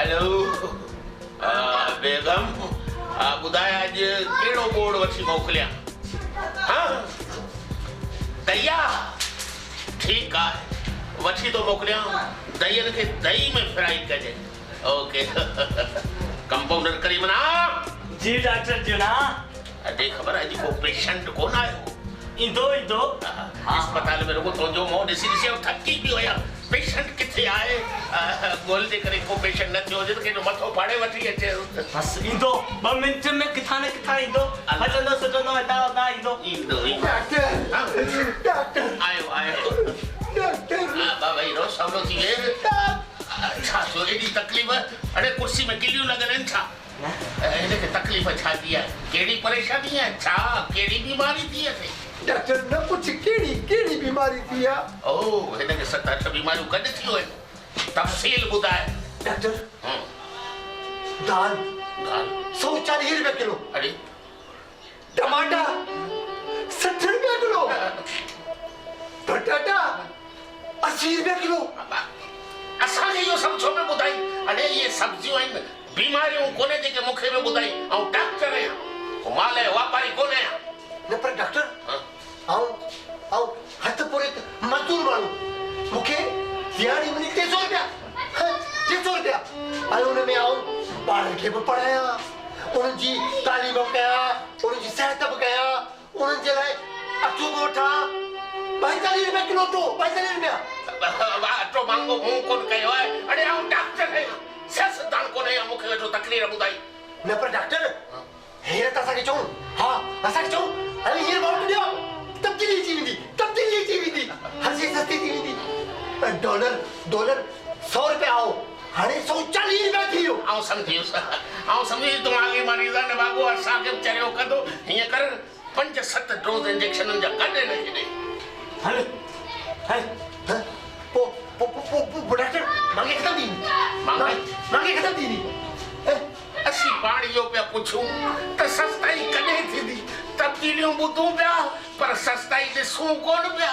Hello बेगम ॿुधाए अॼु कहिड़ो बोर्ड वठी मोकिलियां? हाँ दैया ठीकु आहे वठी थो मोकिलियां। दहीअ खे दही में फ्राई कजे। ओके कंपाउंडर करीमना। जी डॉक्टर जुना। अॼु ख़बर आहे को पेशेंट कोन आयो। ईंदो ईंदो। अस्पताल में रुगो तुंहिंजो मुंहुं ॾिसी ॾिसी थकी पियो आहियां। पेशेंट किथे आहे? ॻोल्हे करे को पेशेंट न थियो हुजे त कंहिंजो मथो फाड़े वठी अचे। बस ईंदो 2 मिंट में किथां न किथां ईंदो। हलंदो सुठंदो हितां ईंदो। डॉक्टर आयो बाबा हीरो सवलो थी वे। छा थियो एॾी तकलीफ़? अड़े कुर्सी में किलियूं लॻल आहिनि छा? हिनखे तकलीफ़ छा थी आहे? कहिड़ी परेशानी आहे? छा कहिड़ी बीमारी थी अचे? डॉक्टर न कुछ केड़ी बीमारी थी है? ओ हिनखे 7-8 बीमारियूं गॾु थियूं आहिनि। तफ़सील ॿुधाए। डॉक्टर दाल 140 रुपए किलो। अरे टमाटा 60 रुपए किलो। बटाटा 80 रुपए किलो। असांखे इहो सभु छो में ॿुधाई? अड़े इहे सब्जियूं आहिनि बीमारियूं कोन्हे जेके मूंखे बि ॿुधाई। ऐं डॉक्टर आहियां माल जो वापारी कोन आहियां। न पर डॉक्टर आओ हथ पूरे मजदूर माण्हू मूंखे दिहाड़ी मिली 300 रुपया 300 रुपया ऐं हुन में आऊं ॿारनि खे बि पढ़ायां उन्हनि जी तालीम बि कयां उन्हनि जी सिहत बि कयां उन्हनि जे लाइ अचो बि वठां। 45 रुपया किलो अटो 45 रुपया। अटो महांगो मूं कोन कयो आहे। अड़े आऊं डॉक्टर आहियां सियासतदान कोन आहियां। मूंखे वेठो तकलीफ़ ॿुधाई। न पर डॉक्टर हींअर त असांखे चऊं असांखे चऊं अरे हींअर वोट ॾियो तब्दीली अची वेंदी हर शइ सस्ती थी वेंदी। डॉलर 100 रुपया हो हाणे 140 रुपया थी वियो। आऊं सम्झी दिमाग़ी मरीज़ आहिनि बाबू असांखे बि चरियो कंदो। हीअं कर 5-7 डोज़ इंजेक्शननि जा कढे न छॾे। हल डॉक्टर मांगे ख़त्म थी असीं पाण इहो पिया पुछूं त सस्ताई कॾहिं थींदी? तब्दीलियूं ॿुधूं पिया पर सस्ताई ॾिसूं कोन पिया।